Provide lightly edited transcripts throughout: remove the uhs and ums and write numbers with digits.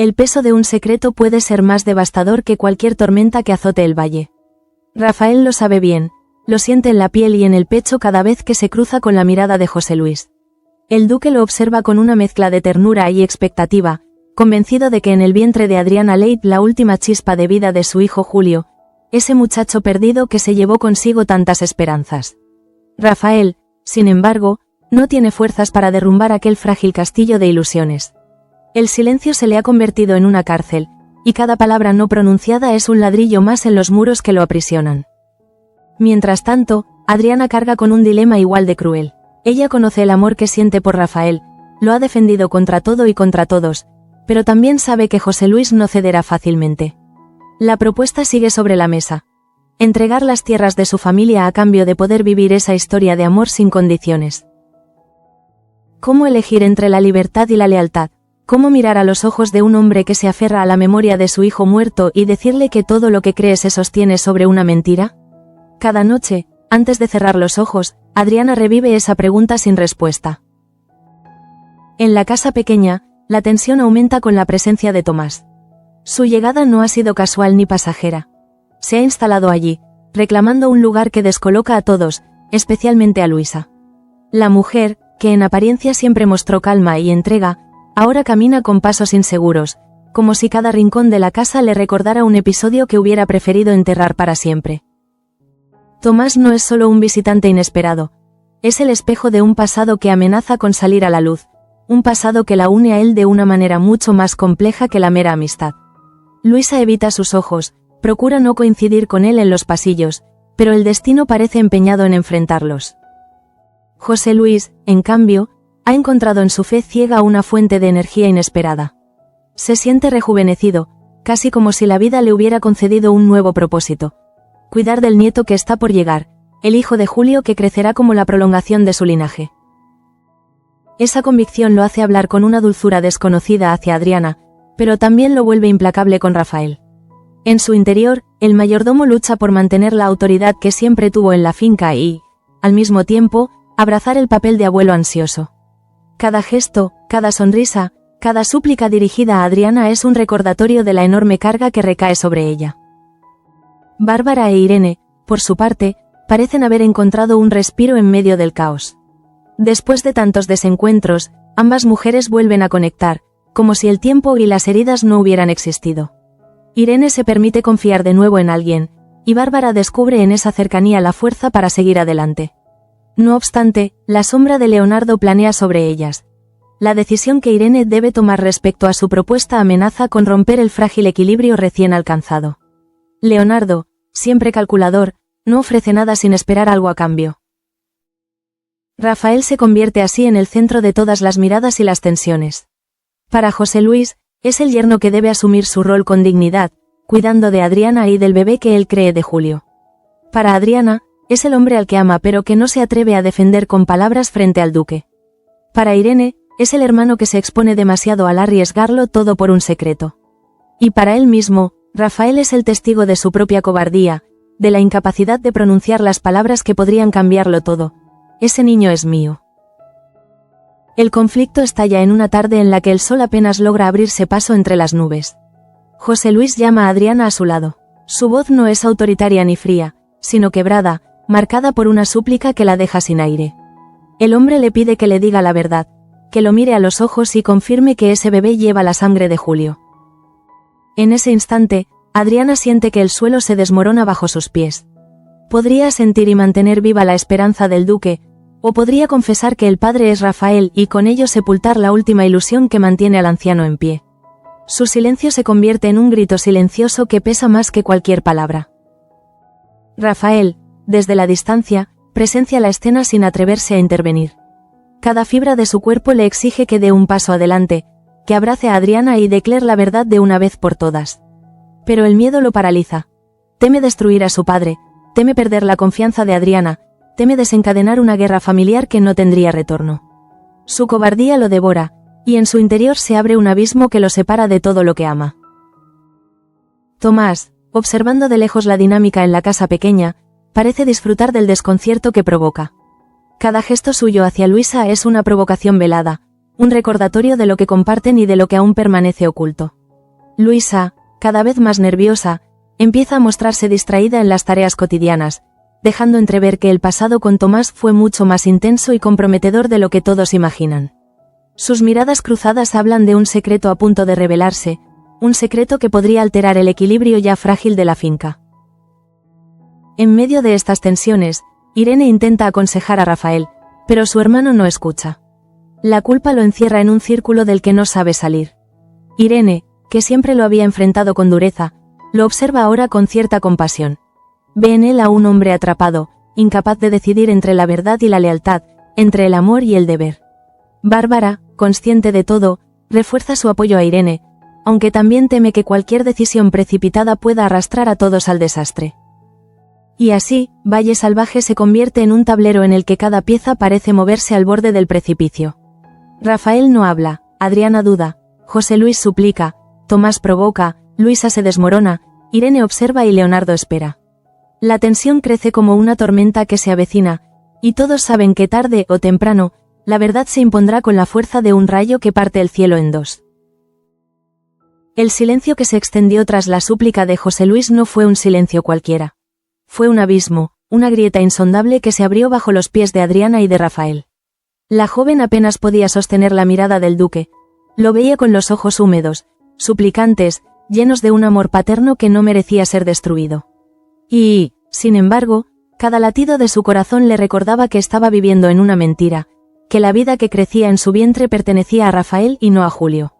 El peso de un secreto puede ser más devastador que cualquier tormenta que azote el valle. Rafael lo sabe bien, lo siente en la piel y en el pecho cada vez que se cruza con la mirada de José Luis. El duque lo observa con una mezcla de ternura y expectativa, convencido de que en el vientre de Adriana Leigh la última chispa de vida de su hijo Julio, ese muchacho perdido que se llevó consigo tantas esperanzas. Rafael, sin embargo, no tiene fuerzas para derrumbar aquel frágil castillo de ilusiones. El silencio se le ha convertido en una cárcel, y cada palabra no pronunciada es un ladrillo más en los muros que lo aprisionan. Mientras tanto, Adriana carga con un dilema igual de cruel. Ella conoce el amor que siente por Rafael, lo ha defendido contra todo y contra todos, pero también sabe que José Luis no cederá fácilmente. La propuesta sigue sobre la mesa. Entregar las tierras de su familia a cambio de poder vivir esa historia de amor sin condiciones. ¿Cómo elegir entre la libertad y la lealtad? ¿Cómo mirar a los ojos de un hombre que se aferra a la memoria de su hijo muerto y decirle que todo lo que cree se sostiene sobre una mentira? Cada noche, antes de cerrar los ojos, Adriana revive esa pregunta sin respuesta. En la casa pequeña, la tensión aumenta con la presencia de Tomás. Su llegada no ha sido casual ni pasajera. Se ha instalado allí, reclamando un lugar que descoloca a todos, especialmente a Luisa. La mujer, que en apariencia siempre mostró calma y entrega, ahora camina con pasos inseguros, como si cada rincón de la casa le recordara un episodio que hubiera preferido enterrar para siempre. Tomás no es solo un visitante inesperado, es el espejo de un pasado que amenaza con salir a la luz, un pasado que la une a él de una manera mucho más compleja que la mera amistad. Luisa evita sus ojos, procura no coincidir con él en los pasillos, pero el destino parece empeñado en enfrentarlos. José Luis, en cambio, ha encontrado en su fe ciega una fuente de energía inesperada. Se siente rejuvenecido, casi como si la vida le hubiera concedido un nuevo propósito. Cuidar del nieto que está por llegar, el hijo de Julio que crecerá como la prolongación de su linaje. Esa convicción lo hace hablar con una dulzura desconocida hacia Adriana, pero también lo vuelve implacable con Rafael. En su interior, el mayordomo lucha por mantener la autoridad que siempre tuvo en la finca y, al mismo tiempo, abrazar el papel de abuelo ansioso. Cada gesto, cada sonrisa, cada súplica dirigida a Adriana es un recordatorio de la enorme carga que recae sobre ella. Bárbara e Irene, por su parte, parecen haber encontrado un respiro en medio del caos. Después de tantos desencuentros, ambas mujeres vuelven a conectar, como si el tiempo y las heridas no hubieran existido. Irene se permite confiar de nuevo en alguien, y Bárbara descubre en esa cercanía la fuerza para seguir adelante. No obstante, la sombra de Leonardo planea sobre ellas. La decisión que Irene debe tomar respecto a su propuesta amenaza con romper el frágil equilibrio recién alcanzado. Leonardo, siempre calculador, no ofrece nada sin esperar algo a cambio. Rafael se convierte así en el centro de todas las miradas y las tensiones. Para José Luis, es el yerno que debe asumir su rol con dignidad, cuidando de Adriana y del bebé que él cree de Julio. Para Adriana, es el hombre al que ama pero que no se atreve a defender con palabras frente al duque. Para Irene, es el hermano que se expone demasiado al arriesgarlo todo por un secreto. Y para él mismo, Rafael es el testigo de su propia cobardía, de la incapacidad de pronunciar las palabras que podrían cambiarlo todo. Ese niño es mío. El conflicto estalla en una tarde en la que el sol apenas logra abrirse paso entre las nubes. José Luis llama a Adriana a su lado. Su voz no es autoritaria ni fría, sino quebrada, marcada por una súplica que la deja sin aire. El hombre le pide que le diga la verdad, que lo mire a los ojos y confirme que ese bebé lleva la sangre de Julio. En ese instante, Adriana siente que el suelo se desmorona bajo sus pies. Podría sentir y mantener viva la esperanza del duque, o podría confesar que el padre es Rafael y con ello sepultar la última ilusión que mantiene al anciano en pie. Su silencio se convierte en un grito silencioso que pesa más que cualquier palabra. Rafael, desde la distancia, presencia la escena sin atreverse a intervenir. Cada fibra de su cuerpo le exige que dé un paso adelante, que abrace a Adriana y declare la verdad de una vez por todas. Pero el miedo lo paraliza. Teme destruir a su padre, teme perder la confianza de Adriana, teme desencadenar una guerra familiar que no tendría retorno. Su cobardía lo devora, y en su interior se abre un abismo que lo separa de todo lo que ama. Tomás, observando de lejos la dinámica en la casa pequeña, parece disfrutar del desconcierto que provoca. Cada gesto suyo hacia Luisa es una provocación velada, un recordatorio de lo que comparten y de lo que aún permanece oculto. Luisa, cada vez más nerviosa, empieza a mostrarse distraída en las tareas cotidianas, dejando entrever que el pasado con Tomás fue mucho más intenso y comprometedor de lo que todos imaginan. Sus miradas cruzadas hablan de un secreto a punto de revelarse, un secreto que podría alterar el equilibrio ya frágil de la finca. En medio de estas tensiones, Irene intenta aconsejar a Rafael, pero su hermano no escucha. La culpa lo encierra en un círculo del que no sabe salir. Irene, que siempre lo había enfrentado con dureza, lo observa ahora con cierta compasión. Ve en él a un hombre atrapado, incapaz de decidir entre la verdad y la lealtad, entre el amor y el deber. Bárbara, consciente de todo, refuerza su apoyo a Irene, aunque también teme que cualquier decisión precipitada pueda arrastrar a todos al desastre. Y así, Valle Salvaje se convierte en un tablero en el que cada pieza parece moverse al borde del precipicio. Rafael no habla, Adriana duda, José Luis suplica, Tomás provoca, Luisa se desmorona, Irene observa y Leonardo espera. La tensión crece como una tormenta que se avecina, y todos saben que tarde o temprano, la verdad se impondrá con la fuerza de un rayo que parte el cielo en dos. El silencio que se extendió tras la súplica de José Luis no fue un silencio cualquiera. Fue un abismo, una grieta insondable que se abrió bajo los pies de Adriana y de Rafael. La joven apenas podía sostener la mirada del duque. Lo veía con los ojos húmedos, suplicantes, llenos de un amor paterno que no merecía ser destruido. Y, sin embargo, cada latido de su corazón le recordaba que estaba viviendo en una mentira, que la vida que crecía en su vientre pertenecía a Rafael y no a Julio.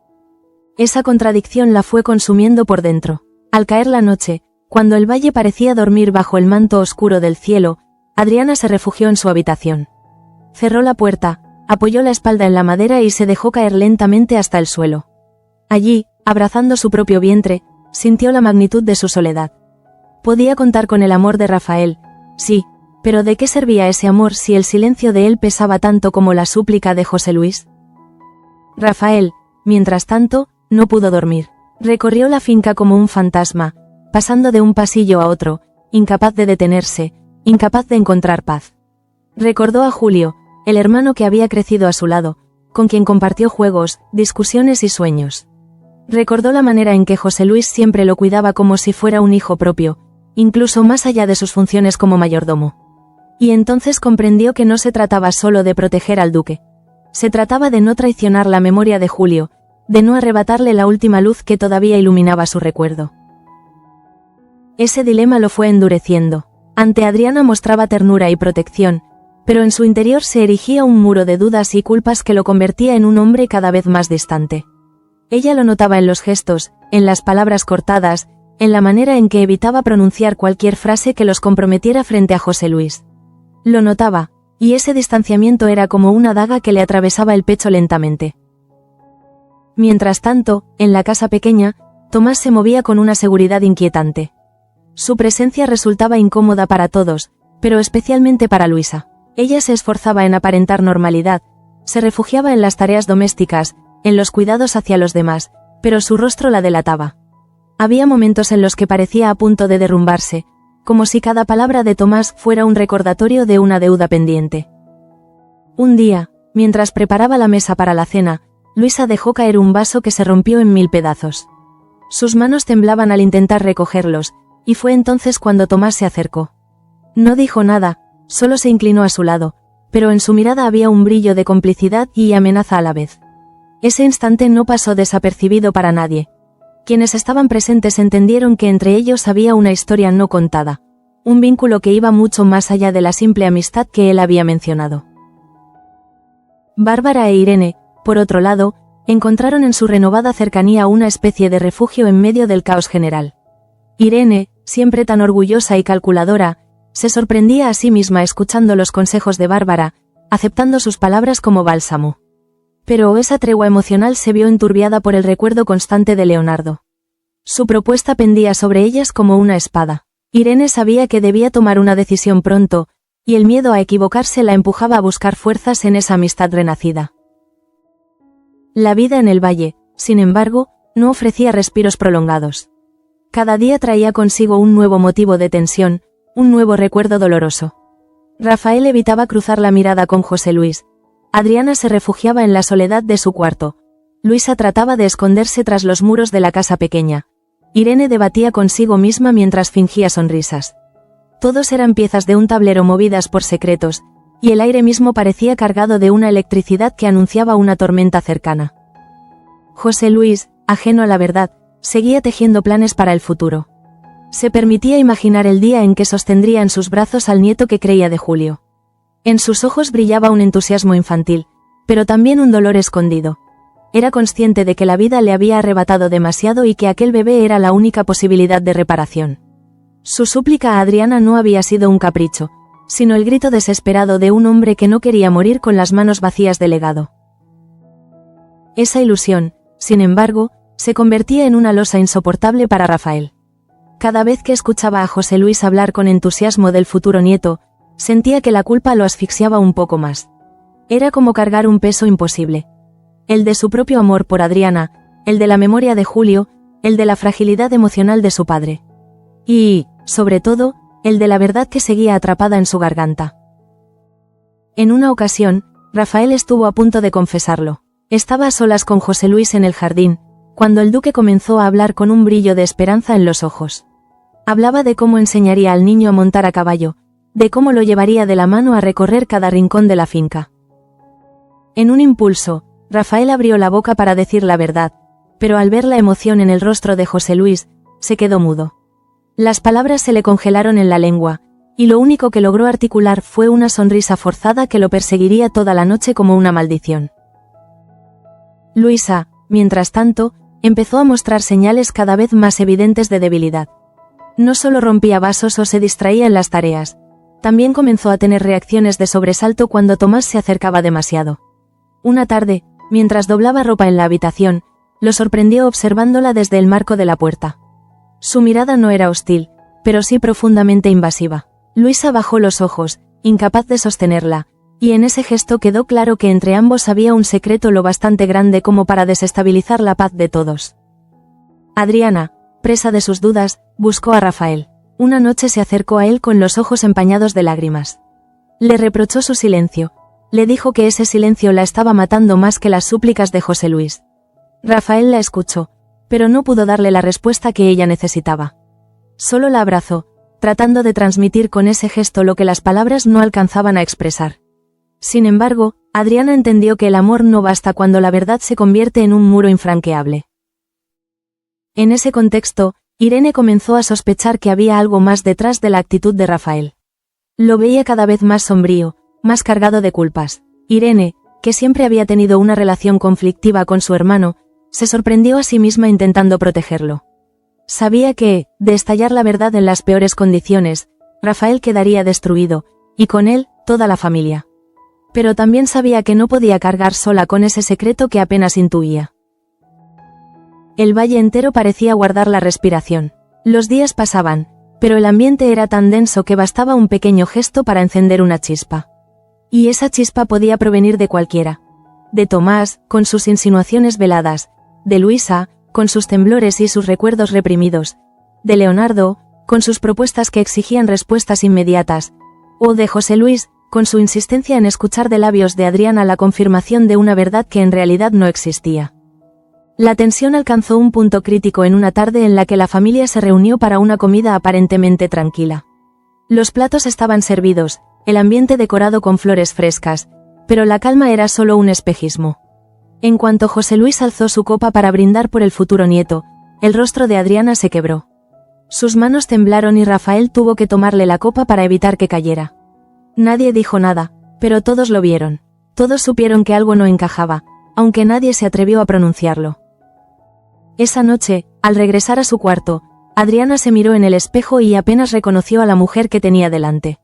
Esa contradicción la fue consumiendo por dentro. Al caer la noche, cuando el valle parecía dormir bajo el manto oscuro del cielo, Adriana se refugió en su habitación. Cerró la puerta, apoyó la espalda en la madera y se dejó caer lentamente hasta el suelo. Allí, abrazando su propio vientre, sintió la magnitud de su soledad. Podía contar con el amor de Rafael, sí, pero ¿de qué servía ese amor si el silencio de él pesaba tanto como la súplica de José Luis? Rafael, mientras tanto, no pudo dormir. Recorrió la finca como un fantasma, pasando de un pasillo a otro, incapaz de detenerse, incapaz de encontrar paz. Recordó a Julio, el hermano que había crecido a su lado, con quien compartió juegos, discusiones y sueños. Recordó la manera en que José Luis siempre lo cuidaba como si fuera un hijo propio, incluso más allá de sus funciones como mayordomo. Y entonces comprendió que no se trataba solo de proteger al duque. Se trataba de no traicionar la memoria de Julio, de no arrebatarle la última luz que todavía iluminaba su recuerdo. Ese dilema lo fue endureciendo. Ante Adriana mostraba ternura y protección, pero en su interior se erigía un muro de dudas y culpas que lo convertía en un hombre cada vez más distante. Ella lo notaba en los gestos, en las palabras cortadas, en la manera en que evitaba pronunciar cualquier frase que los comprometiera frente a José Luis. Lo notaba, y ese distanciamiento era como una daga que le atravesaba el pecho lentamente. Mientras tanto, en la casa pequeña, Tomás se movía con una seguridad inquietante. Su presencia resultaba incómoda para todos, pero especialmente para Luisa. Ella se esforzaba en aparentar normalidad, se refugiaba en las tareas domésticas, en los cuidados hacia los demás, pero su rostro la delataba. Había momentos en los que parecía a punto de derrumbarse, como si cada palabra de Tomás fuera un recordatorio de una deuda pendiente. Un día, mientras preparaba la mesa para la cena, Luisa dejó caer un vaso que se rompió en 1000 pedazos. Sus manos temblaban al intentar recogerlos, y fue entonces cuando Tomás se acercó. No dijo nada, solo se inclinó a su lado, pero en su mirada había un brillo de complicidad y amenaza a la vez. Ese instante no pasó desapercibido para nadie. Quienes estaban presentes entendieron que entre ellos había una historia no contada, un vínculo que iba mucho más allá de la simple amistad que él había mencionado. Bárbara e Irene, por otro lado, encontraron en su renovada cercanía una especie de refugio en medio del caos general. Irene, siempre tan orgullosa y calculadora, se sorprendía a sí misma escuchando los consejos de Bárbara, aceptando sus palabras como bálsamo. Pero esa tregua emocional se vio enturbiada por el recuerdo constante de Leonardo. Su propuesta pendía sobre ellas como una espada. Irene sabía que debía tomar una decisión pronto, y el miedo a equivocarse la empujaba a buscar fuerzas en esa amistad renacida. La vida en el valle, sin embargo, no ofrecía respiros prolongados. Cada día traía consigo un nuevo motivo de tensión, un nuevo recuerdo doloroso. Rafael evitaba cruzar la mirada con José Luis. Adriana se refugiaba en la soledad de su cuarto. Luisa trataba de esconderse tras los muros de la casa pequeña. Irene debatía consigo misma mientras fingía sonrisas. Todos eran piezas de un tablero movidas por secretos, y el aire mismo parecía cargado de una electricidad que anunciaba una tormenta cercana. José Luis, ajeno a la verdad, seguía tejiendo planes para el futuro. Se permitía imaginar el día en que sostendría en sus brazos al nieto que creía de Julio. En sus ojos brillaba un entusiasmo infantil, pero también un dolor escondido. Era consciente de que la vida le había arrebatado demasiado y que aquel bebé era la única posibilidad de reparación. Su súplica a Adriana no había sido un capricho, sino el grito desesperado de un hombre que no quería morir con las manos vacías de legado. Esa ilusión, sin embargo, se convertía en una losa insoportable para Rafael. Cada vez que escuchaba a José Luis hablar con entusiasmo del futuro nieto, sentía que la culpa lo asfixiaba un poco más. Era como cargar un peso imposible. El de su propio amor por Adriana, el de la memoria de Julio, el de la fragilidad emocional de su padre. Y, sobre todo, el de la verdad que seguía atrapada en su garganta. En una ocasión, Rafael estuvo a punto de confesarlo. Estaba a solas con José Luis en el jardín, cuando el duque comenzó a hablar con un brillo de esperanza en los ojos. Hablaba de cómo enseñaría al niño a montar a caballo, de cómo lo llevaría de la mano a recorrer cada rincón de la finca. En un impulso, Rafael abrió la boca para decir la verdad, pero al ver la emoción en el rostro de José Luis, se quedó mudo. Las palabras se le congelaron en la lengua, y lo único que logró articular fue una sonrisa forzada que lo perseguiría toda la noche como una maldición. Luisa, mientras tanto, empezó a mostrar señales cada vez más evidentes de debilidad. No solo rompía vasos o se distraía en las tareas, también comenzó a tener reacciones de sobresalto cuando Tomás se acercaba demasiado. Una tarde, mientras doblaba ropa en la habitación, lo sorprendió observándola desde el marco de la puerta. Su mirada no era hostil, pero sí profundamente invasiva. Luisa bajó los ojos, incapaz de sostenerla, y en ese gesto quedó claro que entre ambos había un secreto lo bastante grande como para desestabilizar la paz de todos. Adriana, presa de sus dudas, buscó a Rafael. Una noche se acercó a él con los ojos empañados de lágrimas. Le reprochó su silencio. Le dijo que ese silencio la estaba matando más que las súplicas de José Luis. Rafael la escuchó, pero no pudo darle la respuesta que ella necesitaba. Solo la abrazó, tratando de transmitir con ese gesto lo que las palabras no alcanzaban a expresar. Sin embargo, Adriana entendió que el amor no basta cuando la verdad se convierte en un muro infranqueable. En ese contexto, Irene comenzó a sospechar que había algo más detrás de la actitud de Rafael. Lo veía cada vez más sombrío, más cargado de culpas. Irene, que siempre había tenido una relación conflictiva con su hermano, se sorprendió a sí misma intentando protegerlo. Sabía que, de estallar la verdad en las peores condiciones, Rafael quedaría destruido, y con él, toda la familia. Pero también sabía que no podía cargar sola con ese secreto que apenas intuía. El valle entero parecía guardar la respiración. Los días pasaban, pero el ambiente era tan denso que bastaba un pequeño gesto para encender una chispa. Y esa chispa podía provenir de cualquiera. De Tomás, con sus insinuaciones veladas, de Luisa, con sus temblores y sus recuerdos reprimidos, de Leonardo, con sus propuestas que exigían respuestas inmediatas, o de José Luis, con su insistencia en escuchar de labios de Adriana la confirmación de una verdad que en realidad no existía. La tensión alcanzó un punto crítico en una tarde en la que la familia se reunió para una comida aparentemente tranquila. Los platos estaban servidos, el ambiente decorado con flores frescas, pero la calma era solo un espejismo. En cuanto José Luis alzó su copa para brindar por el futuro nieto, el rostro de Adriana se quebró. Sus manos temblaron y Rafael tuvo que tomarle la copa para evitar que cayera. Nadie dijo nada, pero todos lo vieron. Todos supieron que algo no encajaba, aunque nadie se atrevió a pronunciarlo. Esa noche, al regresar a su cuarto, Adriana se miró en el espejo y apenas reconoció a la mujer que tenía delante.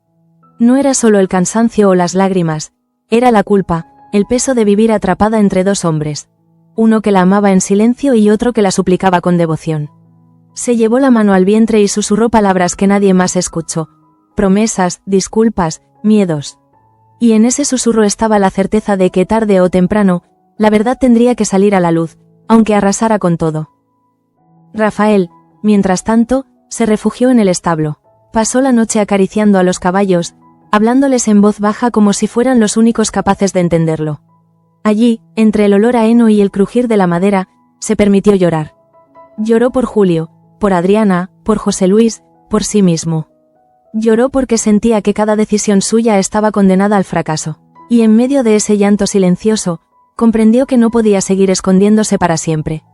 No era solo el cansancio o las lágrimas, era la culpa, el peso de vivir atrapada entre dos hombres. Uno que la amaba en silencio y otro que la suplicaba con devoción. Se llevó la mano al vientre y susurró palabras que nadie más escuchó. Promesas, disculpas, miedos. Y en ese susurro estaba la certeza de que tarde o temprano, la verdad tendría que salir a la luz, aunque arrasara con todo. Rafael, mientras tanto, se refugió en el establo. Pasó la noche acariciando a los caballos, hablándoles en voz baja como si fueran los únicos capaces de entenderlo. Allí, entre el olor a heno y el crujir de la madera, se permitió llorar. Lloró por Julio, por Adriana, por José Luis, por sí mismo. Lloró porque sentía que cada decisión suya estaba condenada al fracaso. Y en medio de ese llanto silencioso, comprendió que no podía seguir escondiéndose para siempre.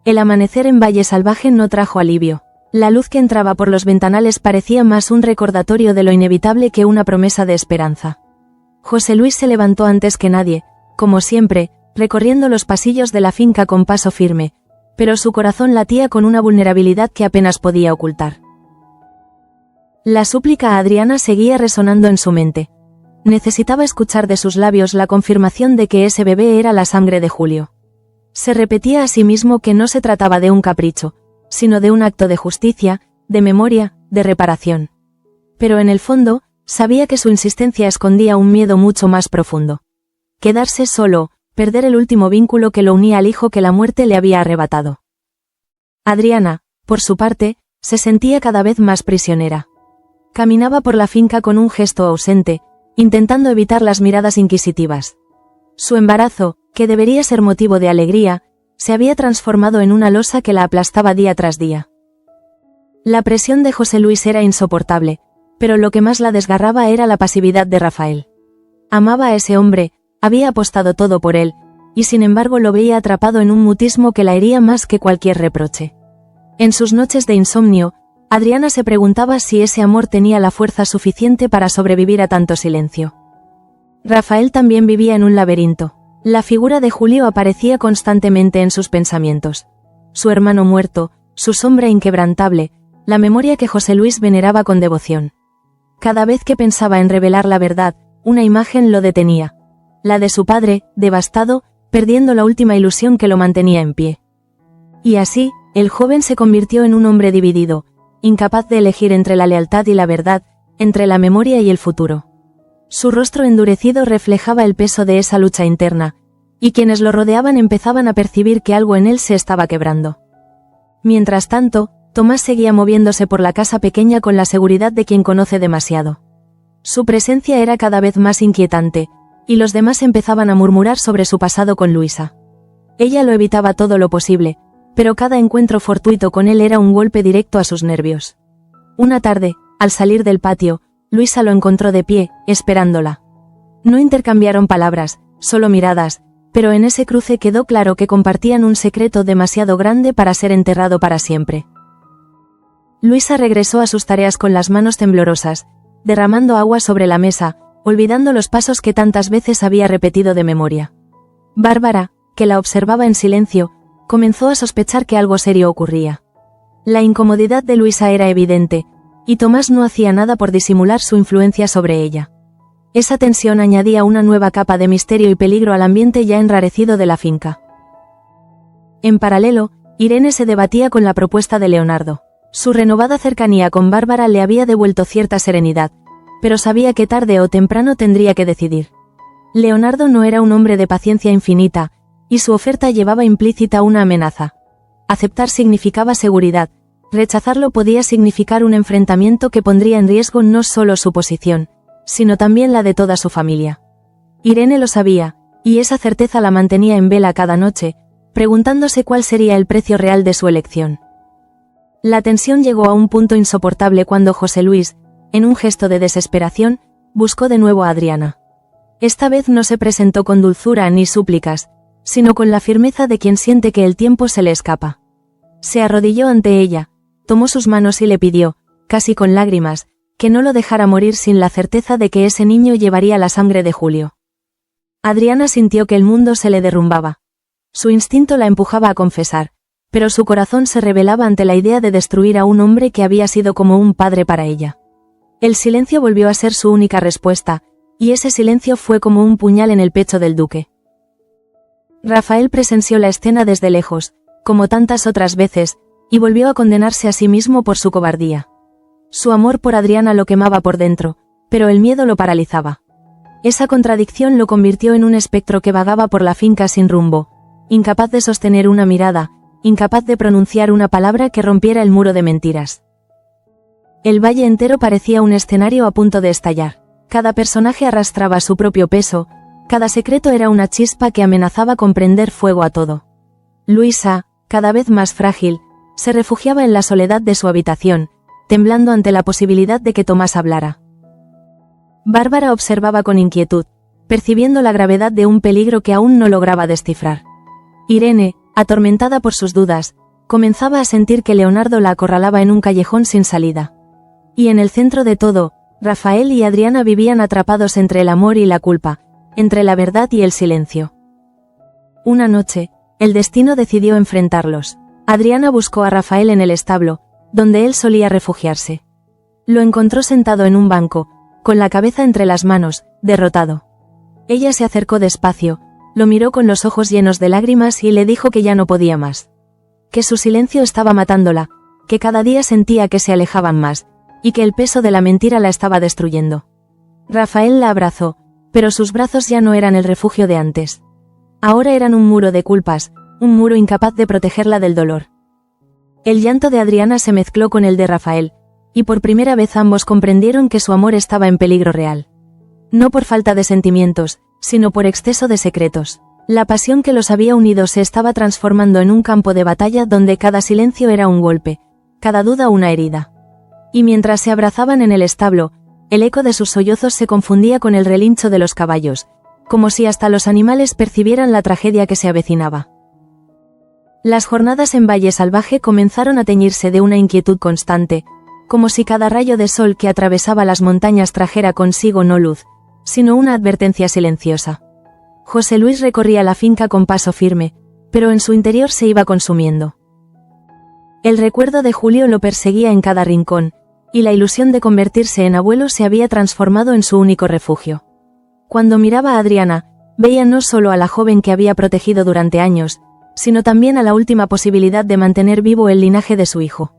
El amanecer en Valle Salvaje no trajo alivio. La luz que entraba por los ventanales parecía más un recordatorio de lo inevitable que una promesa de esperanza. José Luis se levantó antes que nadie, como siempre, recorriendo los pasillos de la finca con paso firme, pero su corazón latía con una vulnerabilidad que apenas podía ocultar. La súplica a Adriana seguía resonando en su mente. Necesitaba escuchar de sus labios la confirmación de que ese bebé era la sangre de Julio. Se repetía a sí mismo que no se trataba de un capricho, sino de un acto de justicia, de memoria, de reparación. Pero en el fondo, sabía que su insistencia escondía un miedo mucho más profundo. Quedarse solo, perder el último vínculo que lo unía al hijo que la muerte le había arrebatado. Adriana, por su parte, se sentía cada vez más prisionera. Caminaba por la finca con un gesto ausente, intentando evitar las miradas inquisitivas. Su embarazo, que debería ser motivo de alegría, se había transformado en una losa que la aplastaba día tras día. La presión de José Luis era insoportable, pero lo que más la desgarraba era la pasividad de Rafael. Amaba a ese hombre, había apostado todo por él, y sin embargo lo veía atrapado en un mutismo que la hería más que cualquier reproche. En sus noches de insomnio, Adriana se preguntaba si ese amor tenía la fuerza suficiente para sobrevivir a tanto silencio. Rafael también vivía en un laberinto. La figura de Julio aparecía constantemente en sus pensamientos. Su hermano muerto, su sombra inquebrantable, la memoria que José Luis veneraba con devoción. Cada vez que pensaba en revelar la verdad, una imagen lo detenía. La de su padre, devastado, perdiendo la última ilusión que lo mantenía en pie. Y así, el joven se convirtió en un hombre dividido, incapaz de elegir entre la lealtad y la verdad, entre la memoria y el futuro. Su rostro endurecido reflejaba el peso de esa lucha interna, y quienes lo rodeaban empezaban a percibir que algo en él se estaba quebrando. Mientras tanto, Tomás seguía moviéndose por la casa pequeña con la seguridad de quien conoce demasiado. Su presencia era cada vez más inquietante, y los demás empezaban a murmurar sobre su pasado con Luisa. Ella lo evitaba todo lo posible, pero cada encuentro fortuito con él era un golpe directo a sus nervios. Una tarde, al salir del patio, Luisa lo encontró de pie, esperándola. No intercambiaron palabras, solo miradas, pero en ese cruce quedó claro que compartían un secreto demasiado grande para ser enterrado para siempre. Luisa regresó a sus tareas con las manos temblorosas, derramando agua sobre la mesa, olvidando los pasos que tantas veces había repetido de memoria. Bárbara, que la observaba en silencio, comenzó a sospechar que algo serio ocurría. La incomodidad de Luisa era evidente, y Tomás no hacía nada por disimular su influencia sobre ella. Esa tensión añadía una nueva capa de misterio y peligro al ambiente ya enrarecido de la finca. En paralelo, Irene se debatía con la propuesta de Leonardo. Su renovada cercanía con Bárbara le había devuelto cierta serenidad, pero sabía que tarde o temprano tendría que decidir. Leonardo no era un hombre de paciencia infinita, y su oferta llevaba implícita una amenaza. Aceptar significaba seguridad, rechazarlo podía significar un enfrentamiento que pondría en riesgo no solo su posición, sino también la de toda su familia. Irene lo sabía, y esa certeza la mantenía en vela cada noche, preguntándose cuál sería el precio real de su elección. La tensión llegó a un punto insoportable cuando José Luis, en un gesto de desesperación, buscó de nuevo a Adriana. Esta vez no se presentó con dulzura ni súplicas, sino con la firmeza de quien siente que el tiempo se le escapa. Se arrodilló ante ella, tomó sus manos y le pidió, casi con lágrimas, que no lo dejara morir sin la certeza de que ese niño llevaría la sangre de Julio. Adriana sintió que el mundo se le derrumbaba. Su instinto la empujaba a confesar, pero su corazón se rebelaba ante la idea de destruir a un hombre que había sido como un padre para ella. El silencio volvió a ser su única respuesta, y ese silencio fue como un puñal en el pecho del duque. Rafael presenció la escena desde lejos, como tantas otras veces, y volvió a condenarse a sí mismo por su cobardía. Su amor por Adriana lo quemaba por dentro, pero el miedo lo paralizaba. Esa contradicción lo convirtió en un espectro que vagaba por la finca sin rumbo, incapaz de sostener una mirada, incapaz de pronunciar una palabra que rompiera el muro de mentiras. El valle entero parecía un escenario a punto de estallar. Cada personaje arrastraba su propio peso, Cada secreto era una chispa que amenazaba con prender fuego a todo. Luisa, cada vez más frágil, se refugiaba en la soledad de su habitación, temblando ante la posibilidad de que Tomás hablara. Bárbara observaba con inquietud, percibiendo la gravedad de un peligro que aún no lograba descifrar. Irene, atormentada por sus dudas, comenzaba a sentir que Leonardo la acorralaba en un callejón sin salida. Y en el centro de todo, Rafael y Adriana vivían atrapados entre el amor y la culpa, entre la verdad y el silencio. Una noche, el destino decidió enfrentarlos. Adriana buscó a Rafael en el establo, donde él solía refugiarse. Lo encontró sentado en un banco, con la cabeza entre las manos, derrotado. Ella se acercó despacio, lo miró con los ojos llenos de lágrimas y le dijo que ya no podía más. Que su silencio estaba matándola, que cada día sentía que se alejaban más, y que el peso de la mentira la estaba destruyendo. Rafael la abrazó, pero sus brazos ya no eran el refugio de antes. Ahora eran un muro de culpas, un muro incapaz de protegerla del dolor. El llanto de Adriana se mezcló con el de Rafael, y por primera vez ambos comprendieron que su amor estaba en peligro real. No por falta de sentimientos, sino por exceso de secretos. La pasión que los había unido se estaba transformando en un campo de batalla donde cada silencio era un golpe, cada duda una herida. Y mientras se abrazaban en el establo, el eco de sus sollozos se confundía con el relincho de los caballos, como si hasta los animales percibieran la tragedia que se avecinaba. Las jornadas en Valle Salvaje comenzaron a teñirse de una inquietud constante, como si cada rayo de sol que atravesaba las montañas trajera consigo no luz, sino una advertencia silenciosa. José Luis recorría la finca con paso firme, pero en su interior se iba consumiendo. El recuerdo de Julio lo perseguía en cada rincón, y la ilusión de convertirse en abuelo se había transformado en su único refugio. Cuando miraba a Adriana, veía no solo a la joven que había protegido durante años, sino también a la última posibilidad de mantener vivo el linaje de su hijo.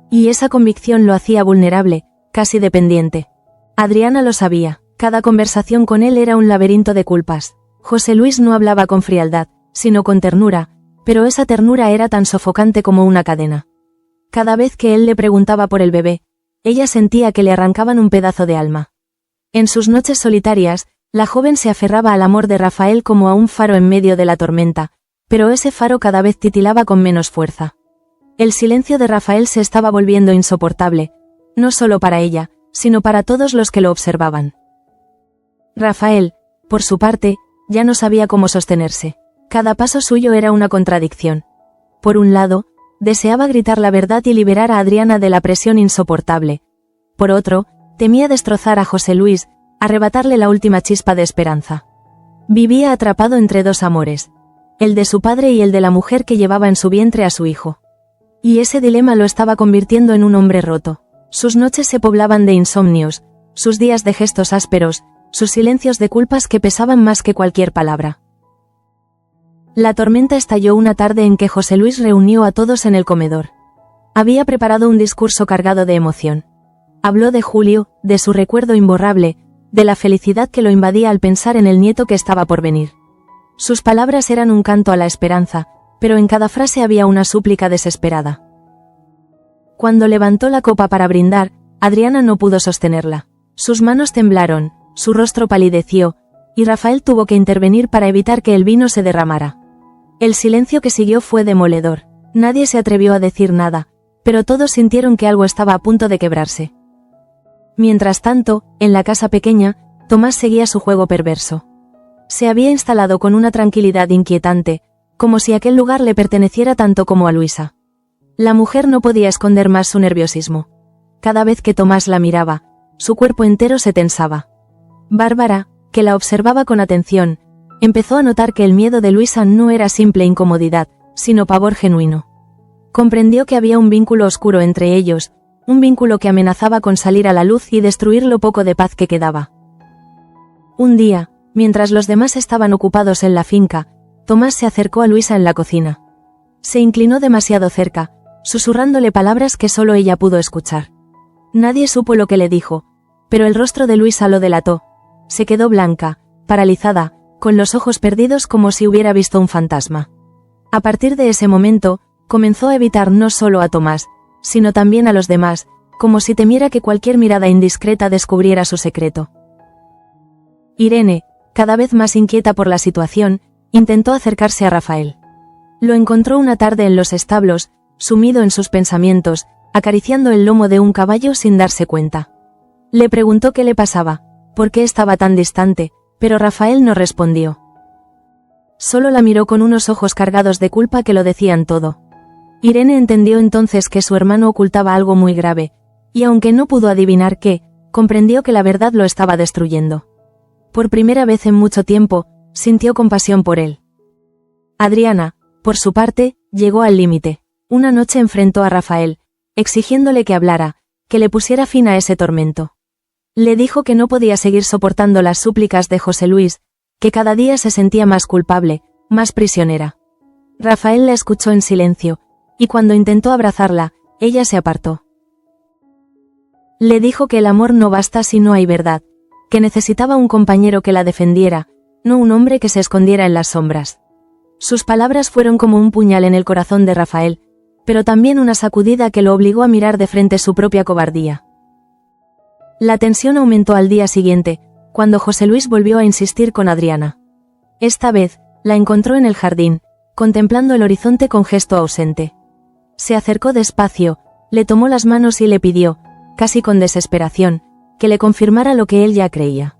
Y esa convicción lo hacía vulnerable, casi dependiente. Adriana lo sabía, cada conversación con él era un laberinto de culpas. José Luis no hablaba con frialdad, sino con ternura, pero esa ternura era tan sofocante como una cadena. Cada vez que él le preguntaba por el bebé, ella sentía que le arrancaban un pedazo de alma. En sus noches solitarias, la joven se aferraba al amor de Rafael como a un faro en medio de la tormenta, pero ese faro cada vez titilaba con menos fuerza. El silencio de Rafael se estaba volviendo insoportable, no solo para ella, sino para todos los que lo observaban. Rafael, por su parte, ya no sabía cómo sostenerse. Cada paso suyo era una contradicción. Por un lado, deseaba gritar la verdad y liberar a Adriana de la presión insoportable. Por otro, temía destrozar a José Luis, arrebatarle la última chispa de esperanza. Vivía atrapado entre dos amores, el de su padre y el de la mujer que llevaba en su vientre a su hijo. Y ese dilema lo estaba convirtiendo en un hombre roto. Sus noches se poblaban de insomnios, sus días de gestos ásperos, sus silencios de culpas que pesaban más que cualquier palabra. La tormenta estalló una tarde en que José Luis reunió a todos en el comedor. Había preparado un discurso cargado de emoción. Habló de Julio, de su recuerdo imborrable, de la felicidad que lo invadía al pensar en el nieto que estaba por venir. Sus palabras eran un canto a la esperanza, pero en cada frase había una súplica desesperada. Cuando levantó la copa para brindar, Adriana no pudo sostenerla. Sus manos temblaron, su rostro palideció, y Rafael tuvo que intervenir para evitar que el vino se derramara. El silencio que siguió fue demoledor. Nadie se atrevió a decir nada, pero todos sintieron que algo estaba a punto de quebrarse. Mientras tanto, en la casa pequeña, Tomás seguía su juego perverso. Se había instalado con una tranquilidad inquietante, como si aquel lugar le perteneciera tanto como a Luisa. La mujer no podía esconder más su nerviosismo. Cada vez que Tomás la miraba, su cuerpo entero se tensaba. Bárbara, que la observaba con atención, empezó a notar que el miedo de Luisa no era simple incomodidad, sino pavor genuino. Comprendió que había un vínculo oscuro entre ellos, un vínculo que amenazaba con salir a la luz y destruir lo poco de paz que quedaba. Un día, mientras los demás estaban ocupados en la finca, Tomás se acercó a Luisa en la cocina. Se inclinó demasiado cerca, susurrándole palabras que solo ella pudo escuchar. Nadie supo lo que le dijo, pero el rostro de Luisa lo delató. Se quedó blanca, paralizada, con los ojos perdidos como si hubiera visto un fantasma. A partir de ese momento, comenzó a evitar no solo a Tomás, sino también a los demás, como si temiera que cualquier mirada indiscreta descubriera su secreto. Irene, cada vez más inquieta por la situación, intentó acercarse a Rafael. Lo encontró una tarde en los establos, sumido en sus pensamientos, acariciando el lomo de un caballo sin darse cuenta. Le preguntó qué le pasaba, por qué estaba tan distante, pero Rafael no respondió. Solo la miró con unos ojos cargados de culpa que lo decían todo. Irene entendió entonces que su hermano ocultaba algo muy grave, y aunque no pudo adivinar qué, comprendió que la verdad lo estaba destruyendo. Por primera vez en mucho tiempo, sintió compasión por él. Adriana, por su parte, llegó al límite. Una noche enfrentó a Rafael, exigiéndole que hablara, que le pusiera fin a ese tormento. Le dijo que no podía seguir soportando las súplicas de José Luis, que cada día se sentía más culpable, más prisionera. Rafael la escuchó en silencio, y cuando intentó abrazarla, ella se apartó. Le dijo que el amor no basta si no hay verdad, que necesitaba un compañero que la defendiera, no un hombre que se escondiera en las sombras. Sus palabras fueron como un puñal en el corazón de Rafael, pero también una sacudida que lo obligó a mirar de frente su propia cobardía. La tensión aumentó al día siguiente, cuando José Luis volvió a insistir con Adriana. Esta vez, la encontró en el jardín, contemplando el horizonte con gesto ausente. Se acercó despacio, le tomó las manos y le pidió, casi con desesperación, que le confirmara lo que él ya creía.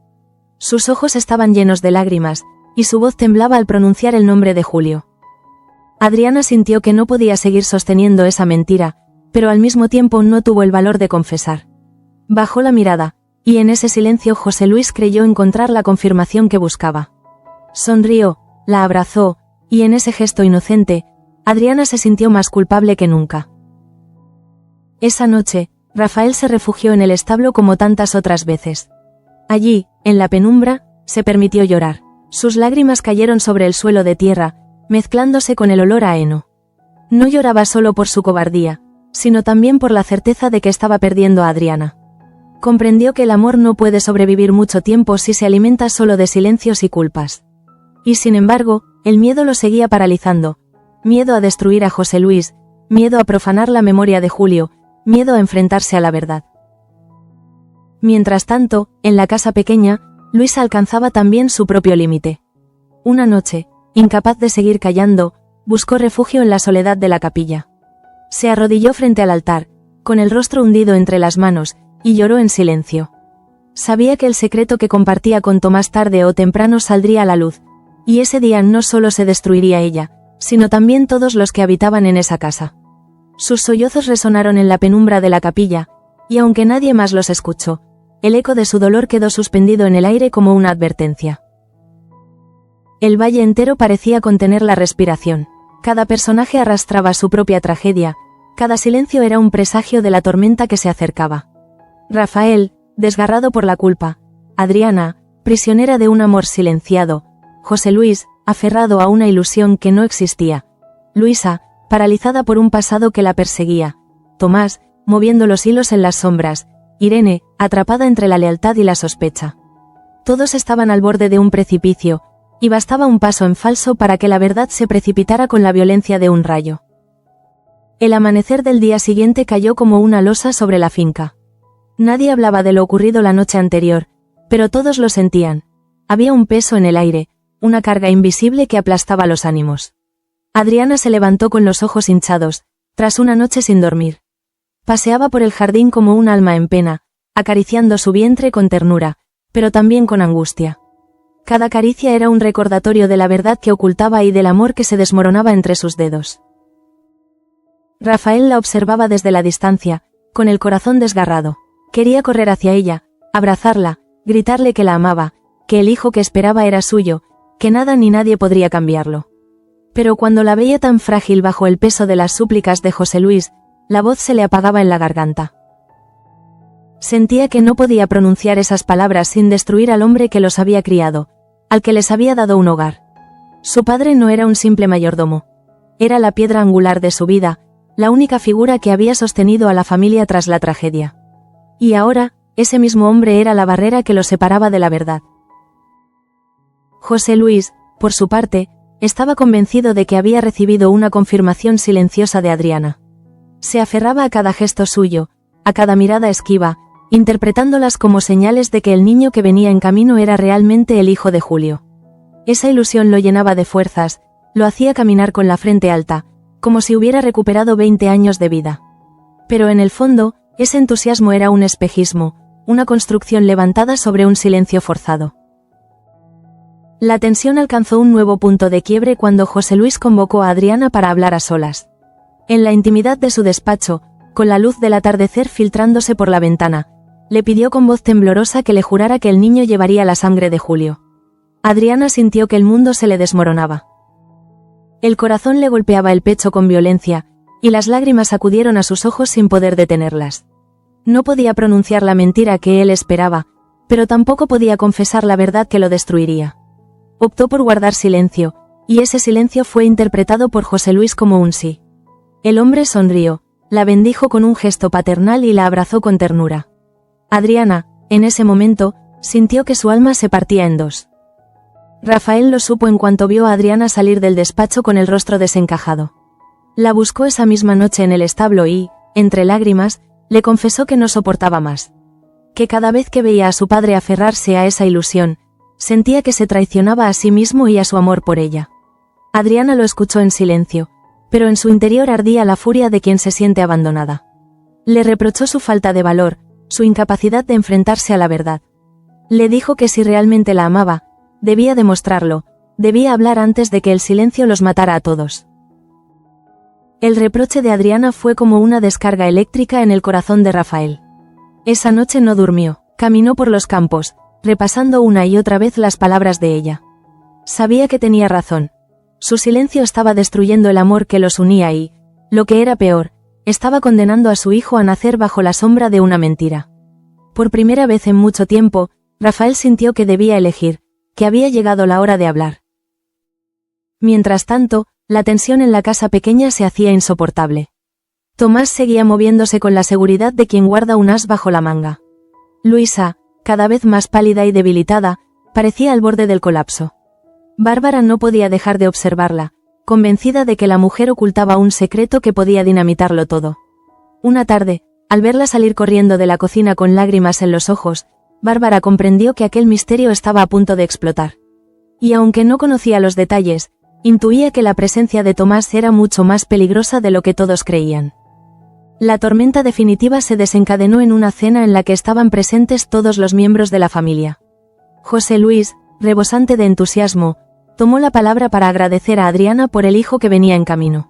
Sus ojos estaban llenos de lágrimas, y su voz temblaba al pronunciar el nombre de Julio. Adriana sintió que no podía seguir sosteniendo esa mentira, pero al mismo tiempo no tuvo el valor de confesar. Bajó la mirada, y en ese silencio José Luis creyó encontrar la confirmación que buscaba. Sonrió, la abrazó, y en ese gesto inocente, Adriana se sintió más culpable que nunca. Esa noche, Rafael se refugió en el establo como tantas otras veces. Allí, en la penumbra, se permitió llorar. Sus lágrimas cayeron sobre el suelo de tierra, mezclándose con el olor a heno. No lloraba solo por su cobardía, sino también por la certeza de que estaba perdiendo a Adriana. Comprendió que el amor no puede sobrevivir mucho tiempo si se alimenta solo de silencios y culpas. Y sin embargo, el miedo lo seguía paralizando. Miedo a destruir a José Luis, miedo a profanar la memoria de Julio, miedo a enfrentarse a la verdad. Mientras tanto, en la casa pequeña, Luisa alcanzaba también su propio límite. Una noche, incapaz de seguir callando, buscó refugio en la soledad de la capilla. Se arrodilló frente al altar, con el rostro hundido entre las manos, y lloró en silencio. Sabía que el secreto que compartía con Tomás tarde o temprano saldría a la luz, y ese día no solo se destruiría ella, sino también todos los que habitaban en esa casa. Sus sollozos resonaron en la penumbra de la capilla, y aunque nadie más los escuchó, el eco de su dolor quedó suspendido en el aire como una advertencia. El valle entero parecía contener la respiración. Cada personaje arrastraba su propia tragedia, cada silencio era un presagio de la tormenta que se acercaba. Rafael, desgarrado por la culpa; Adriana, prisionera de un amor silenciado; José Luis, aferrado a una ilusión que no existía; Luisa, paralizada por un pasado que la perseguía; Tomás, moviendo los hilos en las sombras; Irene, atrapada entre la lealtad y la sospecha. Todos estaban al borde de un precipicio, y bastaba un paso en falso para que la verdad se precipitara con la violencia de un rayo. El amanecer del día siguiente cayó como una losa sobre la finca. Nadie hablaba de lo ocurrido la noche anterior, pero todos lo sentían. Había un peso en el aire, una carga invisible que aplastaba los ánimos. Adriana se levantó con los ojos hinchados, tras una noche sin dormir. Paseaba por el jardín como un alma en pena, acariciando su vientre con ternura, pero también con angustia. Cada caricia era un recordatorio de la verdad que ocultaba y del amor que se desmoronaba entre sus dedos. Rafael la observaba desde la distancia, con el corazón desgarrado. Quería correr hacia ella, abrazarla, gritarle que la amaba, que el hijo que esperaba era suyo, que nada ni nadie podría cambiarlo. Pero cuando la veía tan frágil bajo el peso de las súplicas de José Luis, la voz se le apagaba en la garganta. Sentía que no podía pronunciar esas palabras sin destruir al hombre que los había criado, al que les había dado un hogar. Su padre no era un simple mayordomo. Era la piedra angular de su vida, la única figura que había sostenido a la familia tras la tragedia. Y ahora, ese mismo hombre era la barrera que los separaba de la verdad. José Luis, por su parte, estaba convencido de que había recibido una confirmación silenciosa de Adriana. Se aferraba a cada gesto suyo, a cada mirada esquiva, interpretándolas como señales de que el niño que venía en camino era realmente el hijo de Julio. Esa ilusión lo llenaba de fuerzas, lo hacía caminar con la frente alta, como si hubiera recuperado 20 años de vida. Pero en el fondo, ese entusiasmo era un espejismo, una construcción levantada sobre un silencio forzado. La tensión alcanzó un nuevo punto de quiebre cuando José Luis convocó a Adriana para hablar a solas. En la intimidad de su despacho, con la luz del atardecer filtrándose por la ventana, le pidió con voz temblorosa que le jurara que el niño llevaría la sangre de Julio. Adriana sintió que el mundo se le desmoronaba. El corazón le golpeaba el pecho con violencia, y las lágrimas acudieron a sus ojos sin poder detenerlas. No podía pronunciar la mentira que él esperaba, pero tampoco podía confesar la verdad que lo destruiría. Optó por guardar silencio, y ese silencio fue interpretado por José Luis como un sí. El hombre sonrió, la bendijo con un gesto paternal y la abrazó con ternura. Adriana, en ese momento, sintió que su alma se partía en dos. Rafael lo supo en cuanto vio a Adriana salir del despacho con el rostro desencajado. La buscó esa misma noche en el establo y, entre lágrimas, le confesó que no soportaba más. Que cada vez que veía a su padre aferrarse a esa ilusión, sentía que se traicionaba a sí mismo y a su amor por ella. Adriana lo escuchó en silencio, pero en su interior ardía la furia de quien se siente abandonada. Le reprochó su falta de valor, su incapacidad de enfrentarse a la verdad. Le dijo que si realmente la amaba, debía demostrarlo, debía hablar antes de que el silencio los matara a todos. El reproche de Adriana fue como una descarga eléctrica en el corazón de Rafael. Esa noche no durmió, caminó por los campos, repasando una y otra vez las palabras de ella. Sabía que tenía razón. Su silencio estaba destruyendo el amor que los unía y, lo que era peor, estaba condenando a su hijo a nacer bajo la sombra de una mentira. Por primera vez en mucho tiempo, Rafael sintió que debía elegir, que había llegado la hora de hablar. Mientras tanto, la tensión en la casa pequeña se hacía insoportable. Tomás seguía moviéndose con la seguridad de quien guarda un as bajo la manga. Luisa, cada vez más pálida y debilitada, parecía al borde del colapso. Bárbara no podía dejar de observarla, convencida de que la mujer ocultaba un secreto que podía dinamitarlo todo. Una tarde, al verla salir corriendo de la cocina con lágrimas en los ojos, Bárbara comprendió que aquel misterio estaba a punto de explotar. Y aunque no conocía los detalles, intuía que la presencia de Tomás era mucho más peligrosa de lo que todos creían. La tormenta definitiva se desencadenó en una cena en la que estaban presentes todos los miembros de la familia. José Luis, rebosante de entusiasmo, tomó la palabra para agradecer a Adriana por el hijo que venía en camino.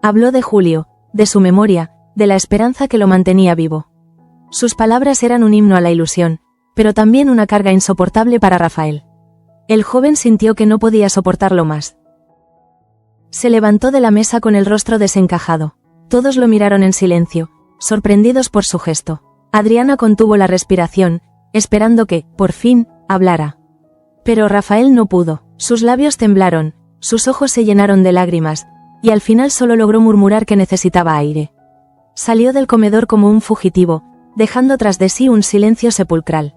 Habló de Julio, de su memoria, de la esperanza que lo mantenía vivo. Sus palabras eran un himno a la ilusión, pero también una carga insoportable para Rafael. El joven sintió que no podía soportarlo más. Se levantó de la mesa con el rostro desencajado. Todos lo miraron en silencio, sorprendidos por su gesto. Adriana contuvo la respiración, esperando que, por fin, hablara. Pero Rafael no pudo, sus labios temblaron, sus ojos se llenaron de lágrimas, y al final solo logró murmurar que necesitaba aire. Salió del comedor como un fugitivo, dejando tras de sí un silencio sepulcral.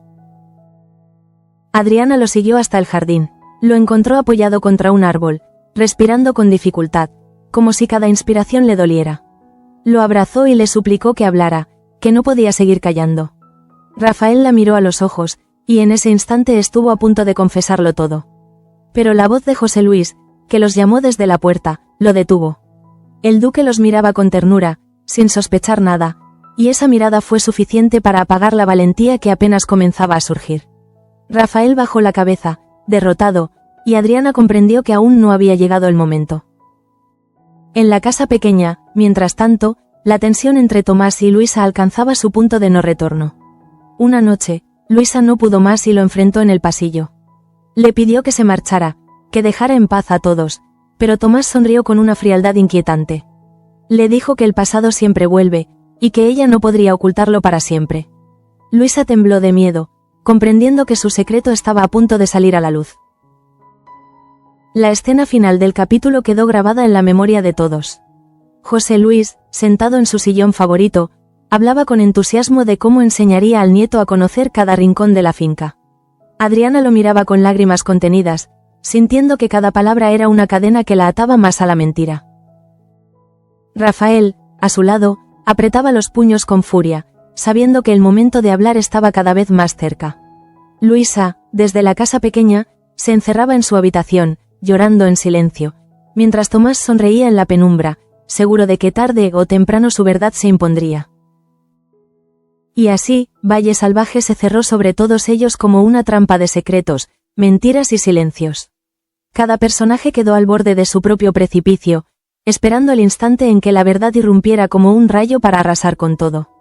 Adriana lo siguió hasta el jardín. Lo encontró apoyado contra un árbol, respirando con dificultad, como si cada inspiración le doliera. Lo abrazó y le suplicó que hablara, que no podía seguir callando. Rafael la miró a los ojos, y en ese instante estuvo a punto de confesarlo todo. Pero la voz de José Luis, que los llamó desde la puerta, lo detuvo. El duque los miraba con ternura, sin sospechar nada, y esa mirada fue suficiente para apagar la valentía que apenas comenzaba a surgir. Rafael bajó la cabeza, derrotado, y Adriana comprendió que aún no había llegado el momento. En la casa pequeña, mientras tanto, la tensión entre Tomás y Luisa alcanzaba su punto de no retorno. Una noche, Luisa no pudo más y lo enfrentó en el pasillo. Le pidió que se marchara, que dejara en paz a todos, pero Tomás sonrió con una frialdad inquietante. Le dijo que el pasado siempre vuelve, y que ella no podría ocultarlo para siempre. Luisa tembló de miedo, comprendiendo que su secreto estaba a punto de salir a la luz. La escena final del capítulo quedó grabada en la memoria de todos. José Luis, sentado en su sillón favorito, hablaba con entusiasmo de cómo enseñaría al nieto a conocer cada rincón de la finca. Adriana lo miraba con lágrimas contenidas, sintiendo que cada palabra era una cadena que la ataba más a la mentira. Rafael, a su lado, apretaba los puños con furia, sabiendo que el momento de hablar estaba cada vez más cerca. Luisa, desde la casa pequeña, se encerraba en su habitación, llorando en silencio, mientras Tomás sonreía en la penumbra, seguro de que tarde o temprano su verdad se impondría. Y así, Valle Salvaje se cerró sobre todos ellos como una trampa de secretos, mentiras y silencios. Cada personaje quedó al borde de su propio precipicio, esperando el instante en que la verdad irrumpiera como un rayo para arrasar con todo.